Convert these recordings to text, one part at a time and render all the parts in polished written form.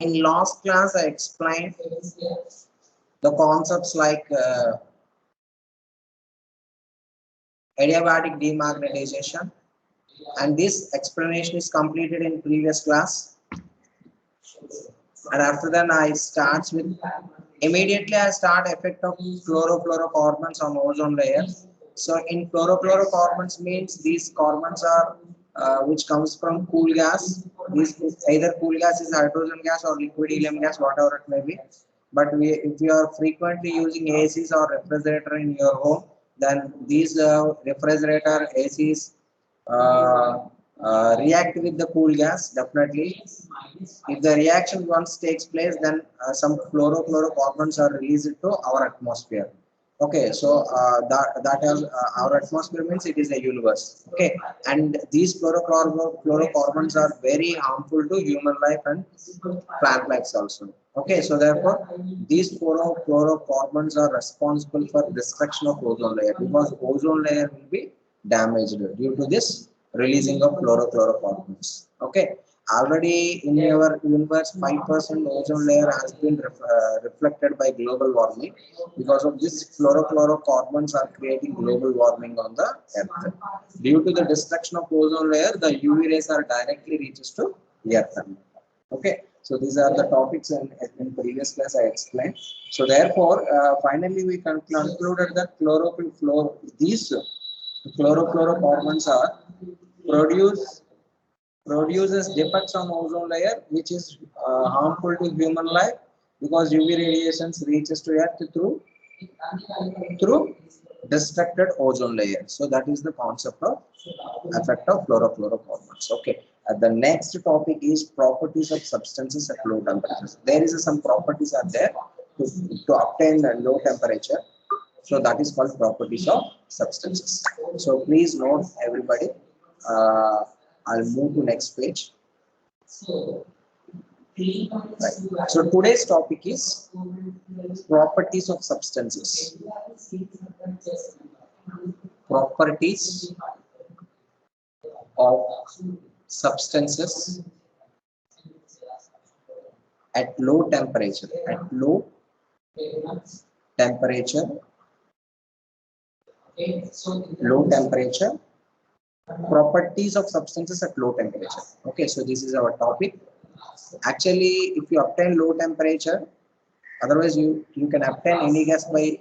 In last class, I explained the concepts like adiabatic demagnetization, and this explanation is completed in previous class. And after that, I start with immediately I start effect of chlorofluorocarbons on ozone layer. So in chlorofluorocarbons means these carbons are which comes from cool gas. This either cool gas is hydrogen gas or liquid helium gas, whatever it may be. But if you are frequently using ACs or refrigerator in your home, then these refrigerator ACs uh, react with the cool gas definitely. If the reaction once takes place, then some fluorocarbons are released to our atmosphere. Okay, so that has our atmosphere means it is a universe. Okay, and these fluorocarbons are very harmful to human life and plant life also. Okay, so therefore these fluorocarbons are responsible for destruction of ozone layer, because ozone layer will be damaged due to this releasing of fluorocarbons. Okay, already in our universe 5% ozone layer has been reflected by global warming. Because of this, fluorocarbons are creating global warming on the earth. Due to the destruction of ozone layer, the UV rays are directly reaches to earth. Okay, so these are the topics in previous class I explained. So therefore, finally we concluded that these chlorofluorocarbons are produce produces defects on ozone layer, which is harmful to human life, because UV radiations reaches to earth through destructed ozone layer. So that is the concept of effect of fluorofluorocarbons. Okay. The next topic is properties of substances at low temperatures. There is some properties are there to obtain a low temperature. So that is called properties of substances. So please note everybody. I'll move to next page. Right. So today's topic is properties of substances. Properties of substances at low temperature. At low temperature. Low temperature. Properties of substances at low temperature. Okay, so this is our topic. Actually, if you obtain low temperature, otherwise you can obtain any gas by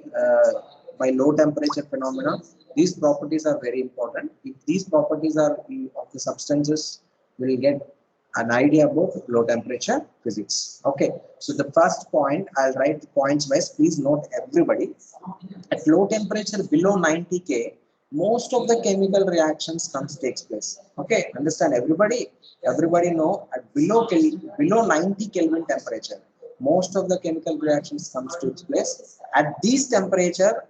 low temperature phenomena. These properties are very important. If these properties are of the substances, we will get an idea about low temperature physics. Okay, so the first point, I'll write points wise. Please note everybody. At low temperature below 90 K, most of the chemical reactions takes place. Okay, understand everybody? Everybody know at below 90 Kelvin temperature, most of the chemical reactions takes place. At this temperature,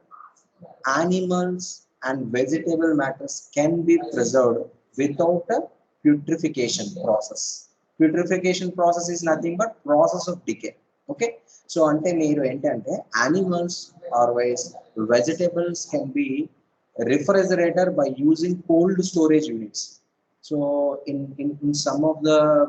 animals and vegetable matters can be preserved without a putrefaction process. Putrefaction process is nothing but process of decay. Okay, so ante meeru entante animals or vegetables can be refrigerator by using cold storage units. So in some of the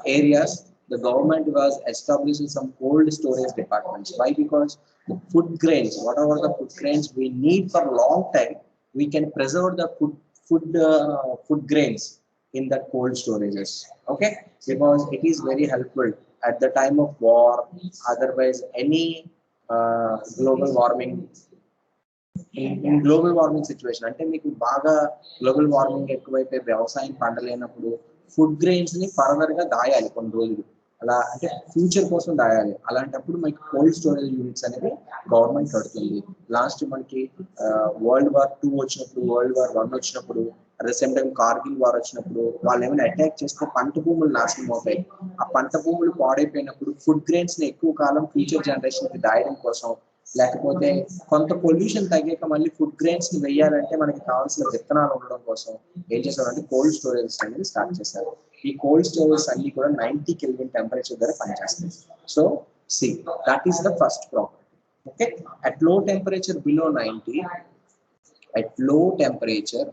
areas, the government was establishing some cold storage departments. Why? Because the food grains, whatever the food grains we need for a long time, we can preserve the food grains in that cold storages. Okay, because it is very helpful at the time of war, otherwise any global warming. In global warming situation అంటే మీకు బాగా global warming ఎక్కువైతే వ్యవసాయం పండలేనప్పుడు food grains ని further గా దాయాలి కొన్ని రోజులు, అలా అంటే ఫ్యూచర్ కోసం దాయాలి. అలాంటప్పుడు మనకి కోల్డ్ స్టోరేజ్ యూనిట్స్ అనేది గవర్నమెంట్ కడుతుంది. లాస్ట్ మనకి World War II వచ్చినప్పుడు, World War I వచ్చినప్పుడు, at the same time Kargil war వచ్చినప్పుడు వాళ్ళు ఏమైనా అటాక్ చేస్తే పంట భూములు నాశనం అవుతాయి. ఆ పంట భూములు పాడైపోయినప్పుడు ఫుడ్ గ్రెయిన్స్ ని ఎక్కువ కాలం ఫ్యూచర్ జనరేషన్ కి దాయడం కోసం, లేకపోతే కొంత పొల్యూషన్ తగ్గాక మళ్ళీ ఫుడ్ గ్రెయిన్స్ ని వేయాలంటే మనకి కావాల్సిన విత్తనాలు ఉండడం కోసం ఏం చేశారంటే కోల్డ్ స్టోరేజ్ అనేది స్టార్ట్ చేశారు. ఈ కోల్డ్ స్టోరేజ్ అన్ని కూడా 90 కెల్విన్ టెంపరేచర్ దగ్గర పనిచేస్తాయి. So see that is the first property. Okay, at low temperature below 90, at low temperature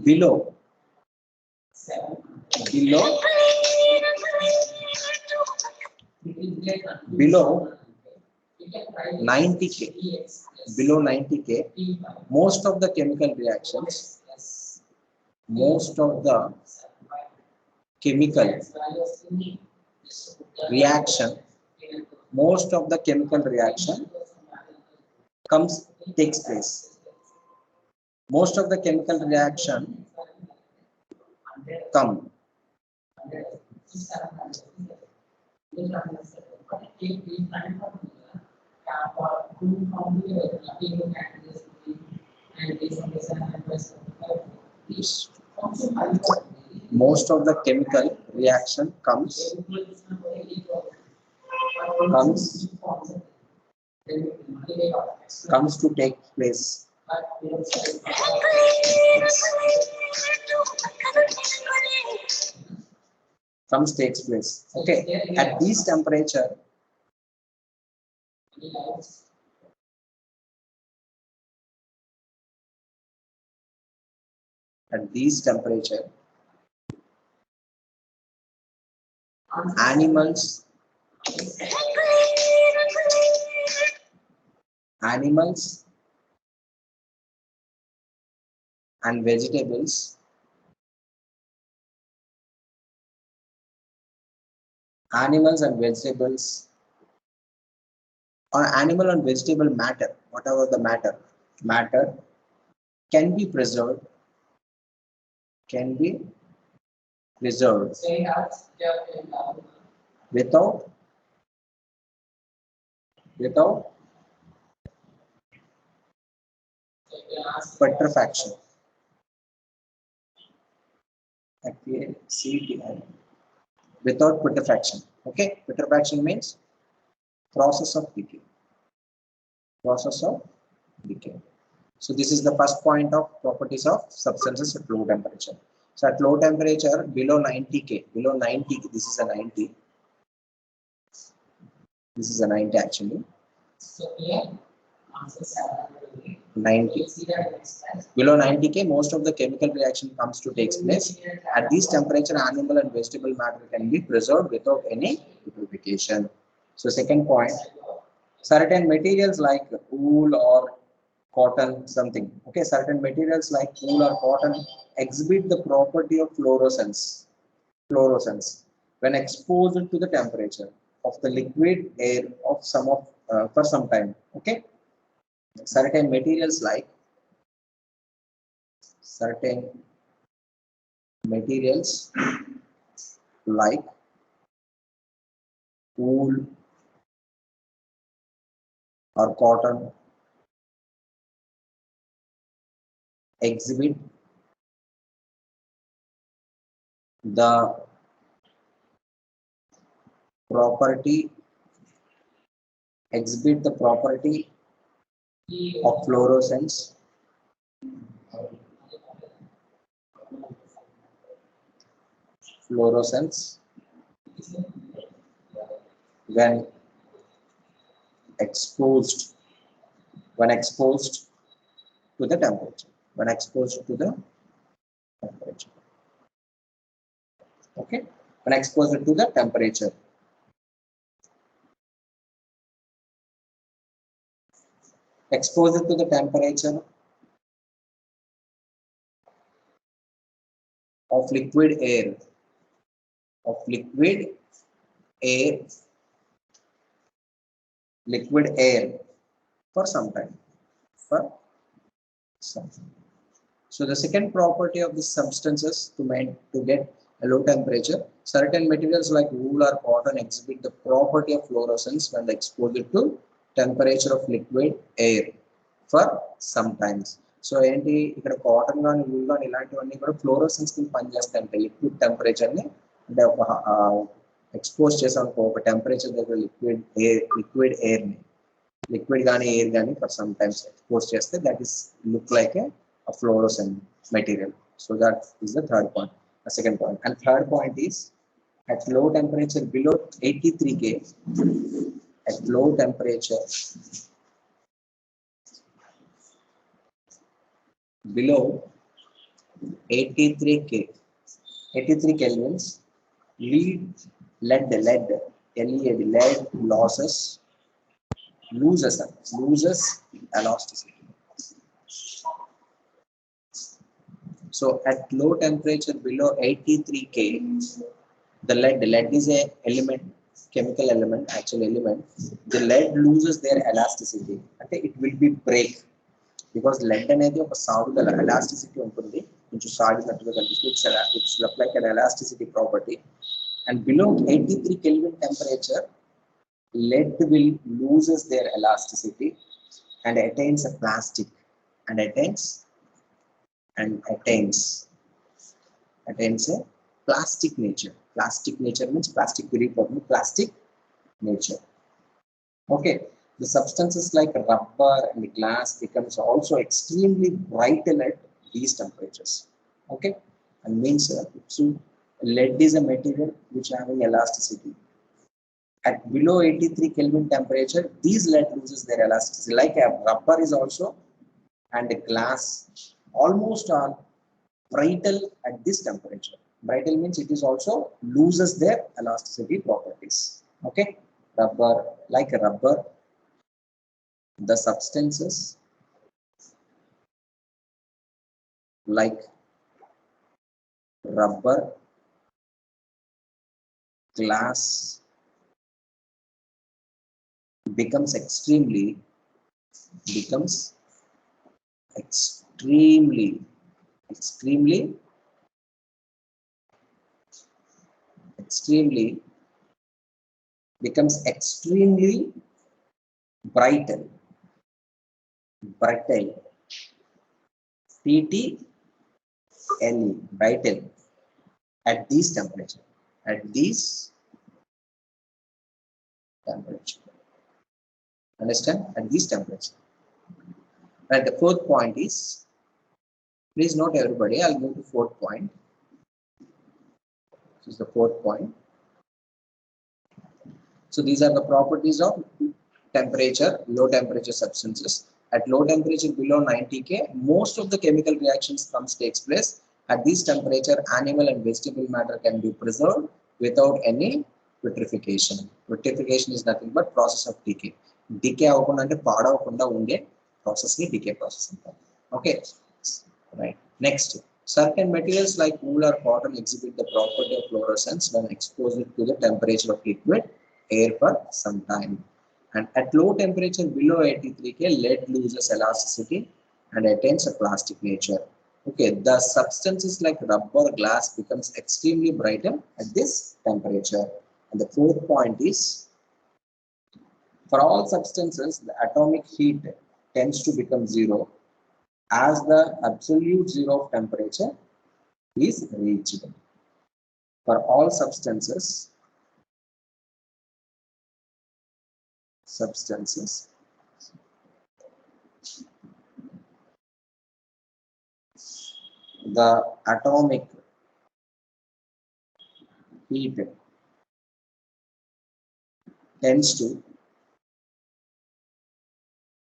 below below below 90K, below 90K, most of the chemical reactions, most of the chemical reaction, most of the chemical reaction takes place. Most of the chemical reaction come. Most of the chemical reaction comes to take place. Takes place. Okay, at this temperature, animals and vegetables or animal and vegetable matter, whatever the matter can be preserved without putrefaction. Without putrefaction. Okay, putrefaction means process of decay. So this is the first point of properties of substances at low temperature. So at low temperature, below 90K, this is a 90. This is a 90 actually. 90. Below 90K, most of the chemical reaction comes to take place. At this temperature, animal and vegetable matter can be preserved without any putrefaction. So second point, certain materials like wool or cotton, something. Okay, certain materials like wool or cotton exhibit the property of fluorescence when exposed to the temperature of the liquid air of for some time. Okay, certain materials like wool or cotton exhibit the property of fluorescence when exposed to the temperature. Okay, when exposed to the temperature. Exposure to the temperature of liquid air for some time. So the second property of these substances to get a low temperature, certain materials like wool or cotton exhibit the property of fluorescence when exposed to temperature of liquid air for some times. So ఏంటి ఇక్కడ cotton గాని wool గాని ఇలాంటివన్నీ కూడా fluorescence కి పనిచేస్తాయి. Liquid temperature ని అంటే ఒక ఎక్స్పోజ్ చేసాం ఒక టెంపరేచర్ దగ్గర లిక్విడ్ గాని ఎయిర్ గాని ఫర్ సమ్ టైమ్స్ ఎక్స్పోజ్ చేస్తే that is look like a fluorescent material. So that is the third point, the second point. And third point is at low temperature below 83K, at low temperature below 83K, 83 kelvins, lead lead loses elasticity. So at low temperature below 83 K, the lead is a element, chemical element, actual element. The lead loses their elasticity. Okay, it will be break because lead అనేది ఒక సాగుదల elasticity ఉంటుంది, కొంచెం సాగినట్టుగా కనిపిస్తుంది. It's look like an elasticity property. And below 83 Kelvin temperature, lead will loses their elasticity and attains a plastic and attains a plastic nature. Plastic nature means plastic plastic nature. Okay, the substances like rubber and glass becomes also extremely brittle at these temperatures. Okay, and means so lead is a material which having elasticity. At below 83 Kelvin temperature, these lead loses their elasticity. Like a rubber is also, and a glass almost are brittle at this temperature. Brittle means it is also loses their elasticity properties. Okay, rubber, like a rubber, the substances like rubber, glass becomes extremely becomes extremely brittle PTLE, brittle at this temperature. Understand? At this temperature. And the fourth point is, please note everybody, I'll move to fourth point. This is the fourth point. So these are the properties of temperature, low temperature substances. At low temperature below 90 K, most of the chemical reactions takes place. At this temperature, animal and vegetable matter can be preserved without any vitrification. Vitrification is nothing but process of decay. Decay avukunda ante paadavakunda unde process ni decay process antaru. Okay, right. Next, certain materials like wool or cotton exhibit the property of fluorescence when exposed to the temperature of liquid air for some time. And at low temperature below 83 K, lead loses elasticity and attains a plastic nature. Okay, the substances like rubber, glass becomes extremely brittle at this temperature. And the fourth point is, for all substances, the atomic heat tends to become zero as the absolute zero of temperature is reached. For all substances,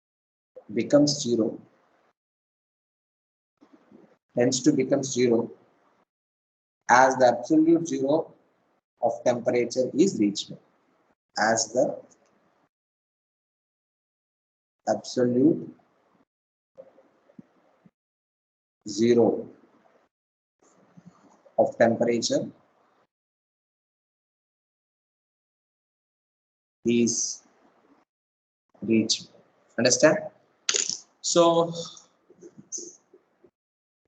the atomic heat tends to become zero as the absolute zero of temperature is reached. As the absolute zero of temperature is reached. Understand? So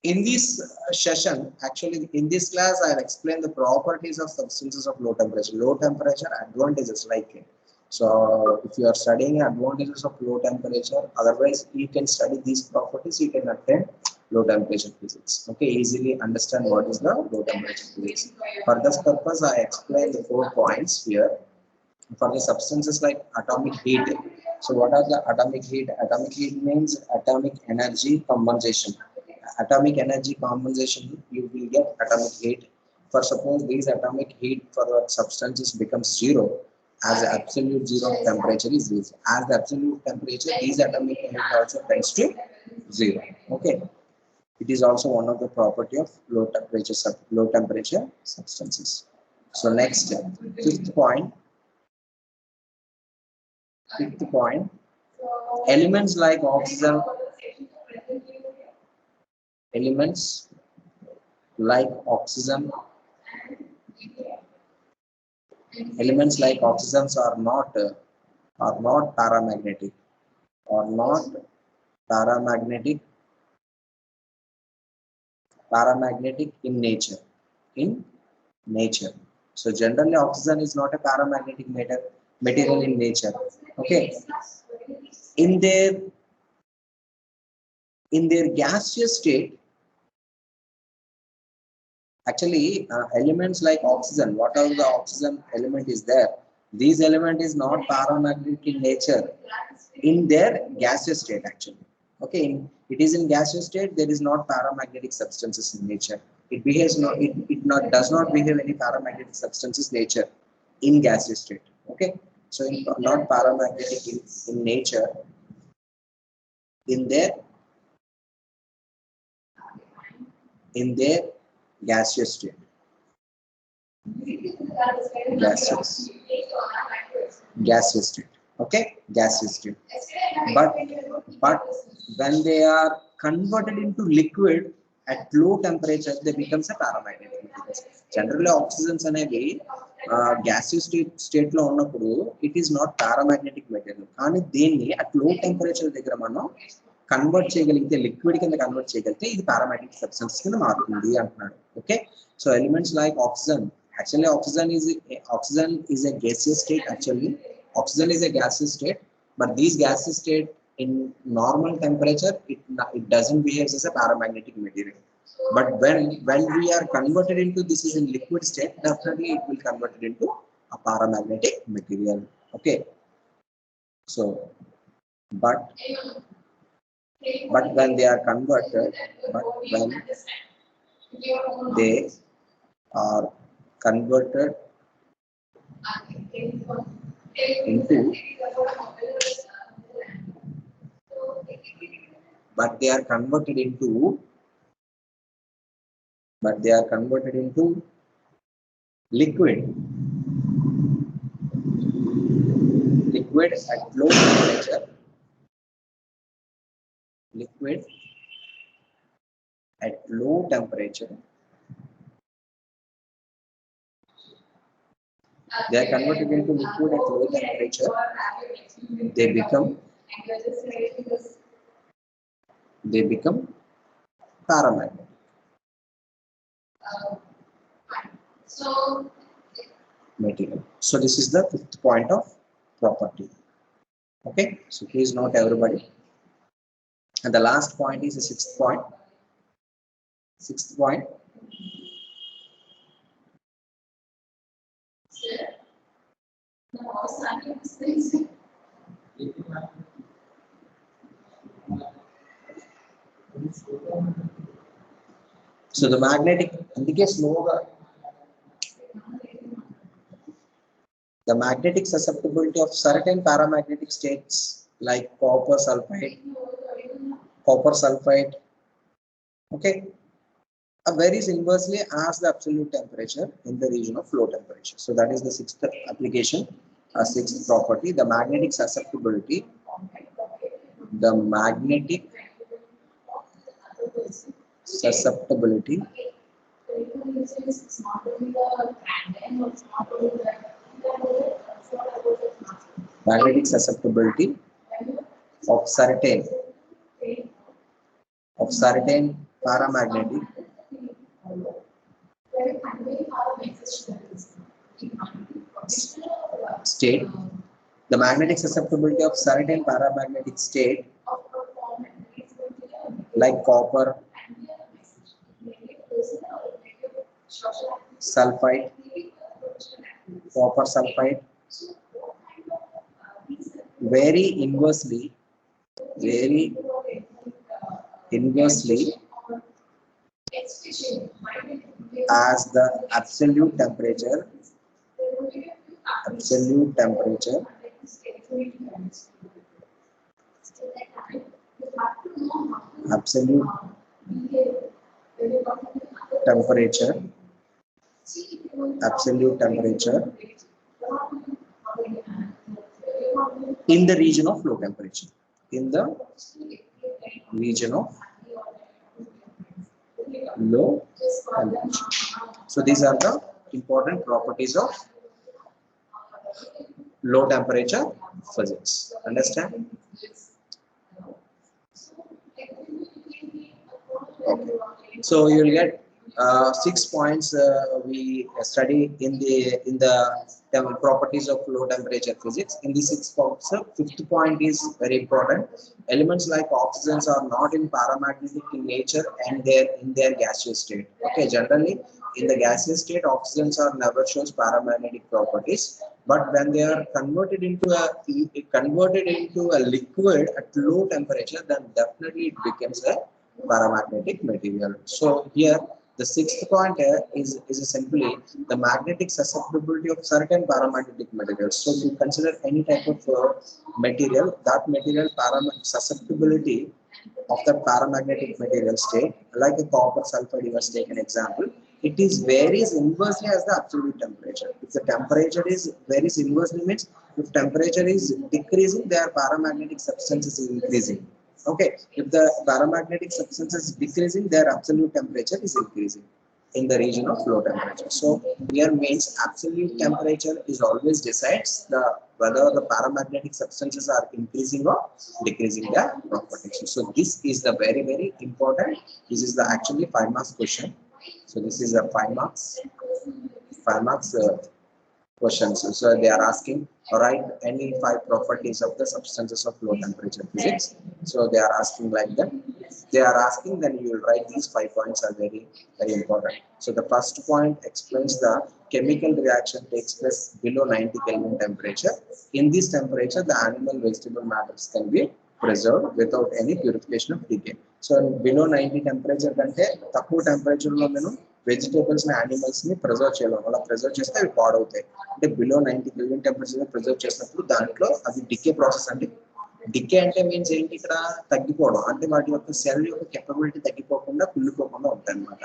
in this session, actually in this class, I'll explain the properties of substances of low temperature. Low temperature advantages like it. So if you are studying advantages of low temperature, otherwise you can study these properties, you can attend low temperature physics. Okay, easily understand what is the low temperature physics. For this purpose, I explained the 4 points here. For the substances like atomic heat. So what are the atomic heat? Atomic heat means atomic energy compensation. Atomic energy compensation, you will get atomic heat. For suppose these atomic heat for the substances becomes zero as the absolute zero of temperature is reached. As the absolute temperature, these atomic heat also tends to zero. Okay. It is also one of the property of low temperature substances. So next, fifth point. Elements like oxygen, elements like oxygen, elements like oxygens are not paramagnetic, or not paramagnetic in nature. So generally oxygen is not a paramagnetic material in nature. Okay, in their gaseous state, actually elements like oxygen, whatever the oxygen element is there, these element is not paramagnetic in nature in their gaseous state actually. Okay, it is in gaseous state, there is not paramagnetic substances in nature. It behaves not, it not does not behave any paramagnetic substances nature in gaseous state. Okay, so not paramagnetic in nature in their gaseous state. Gaseous state. Okay, gaseous state. But when they are converted into liquid at low temperature, they becomes a paramagnetic material. Generally oxygens అనేవి gaseous state లో ఉన్నప్పుడు it is not paramagnetic material. కానీ దీన్ని at low temperature దగ్గర మనం convert చేయగలిగితే, liquid కింద convert చేయగలిగితే ఇది పారామాగ్నెటిక్ సబ్స్టెన్స్ కింద మారుతుంది అంటున్నాడు. Okay, so elements like oxygen, actually oxygen is a gaseous state. Actually oxygen is a gaseous state, but these gaseous state in normal temperature it doesn't behave as a paramagnetic material. But when we are converted into this is in liquid state, definitely it will convert it into a paramagnetic material. Okay, so but when they are converted, into but they are converted into liquid at low temperature. Liquid at low temperature, they are converted into liquid at low temperature. They become paramagnetic. Material. So this is the fifth point of property. Okay, so please note everybody. And the last point is the sixth point. So the magnetic susceptibility of certain paramagnetic states like copper sulfide, okay, varies inversely as the absolute temperature in the region of low temperature. So that is the sixth application, sixth property, the magnetic susceptibility. The magnetic susceptibility of certain paramagnetic state. The magnetic susceptibility of certain paramagnetic state like copper sulfide very inversely as the absolute temperature temperature, absolute temperature in the region of low temperature, in the region of low temperature. So these are the important properties of low temperature physics. Understand? Okay. So you will get 6 points we study in the properties of low temperature physics. In the 6 points, fifth point is very important. Elements like oxygens are not in paramagnetic in nature and they're in their gaseous state. Okay, generally in the gaseous state, oxygens are never shows paramagnetic properties, but when they are converted into a liquid at low temperature, then definitely it becomes a paramagnetic material. So here the sixth point here is simply the magnetic susceptibility of certain paramagnetic materials. So if you consider any type of material, that material susceptibility of the paramagnetic material state, like a copper sulfide, you must take an example, it is varies inversely as the absolute temperature. If the temperature is varies inversely means if temperature is decreasing, their paramagnetic substance is increasing. Okay, if the paramagnetic substance is decreasing, their absolute temperature is increasing in the region of low temperature. So here means absolute temperature is always decides the whether the paramagnetic substances are increasing or decreasing their properties. So this is the very important. This is the actually 5 marks question. So this is a 5 marks questions. So they are asking, write any 5 properties of the substances of low temperature physics. So they are asking like that. They are asking, then you will write these 5 points are very important. So the first point explains the chemical reaction takes place below 90 Kelvin temperature. In this temperature, the animal vegetable matters can be preserved without any purification of decay. So below 90 temperature కంటే తక్కువ temperature లో నేను vegetables ని animals ని preserve చేయలేము. అలా preserve చేస్తే అవి పాడవుతాయి. అంటే బిలో 90 కెల్విన్ టెంపరేచర్ ప్రిజర్వ్ చేసినప్పుడు దాంట్లో అది డికే ప్రాసెస్ అంటే డికే అంటే మీన్స్ ఏంటి ఇక్కడ తగ్గిపోవడం అంటే వాటి యొక్క సెల్ యొక్క కెపబిలిటీ తగ్గిపోకుండా కుళ్ళిపోకుండా ఉంటాయి అన్నమాట.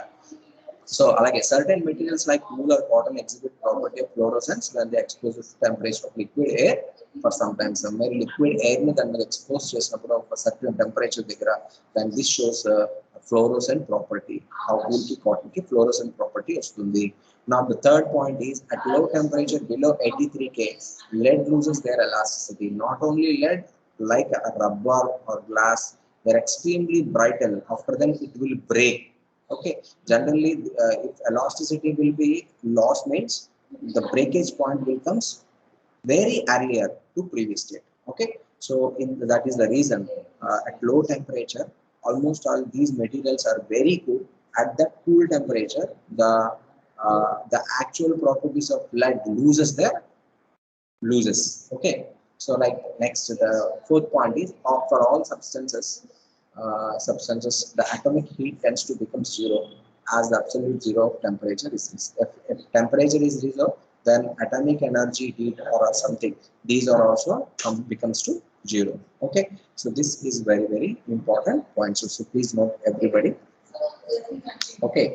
So like certain materials like wool or cotton exhibit property of fluorescence when they expose to temperature of liquid air for sometimes మరి liquid air ని దాని మీద expose చేసినప్పుడు ఒక certain temperature దగ్గర then this shows fluorescent property. ఆ wool కి cotton కి fluorescent property వస్తుంది. Now the third point is at low temperature below 83 K, lead loses their elasticity. Not only lead, like a rubber or glass, they're extremely brittle. After them it will break. Okay, generally if elasticity will be lost means the breakage point will comes very earlier to previous state. Okay, so that is the reason at low temperature almost all these materials are very good. At that cool temperature the actual properties of lead loses. Okay, so like next the fourth point is for all substances the atomic heat tends to become zero as the absolute zero of temperature is. If temperature is zero, then atomic energy, heat or something, these are also becomes to zero. Okay, so this is very important point. So please note everybody. Okay.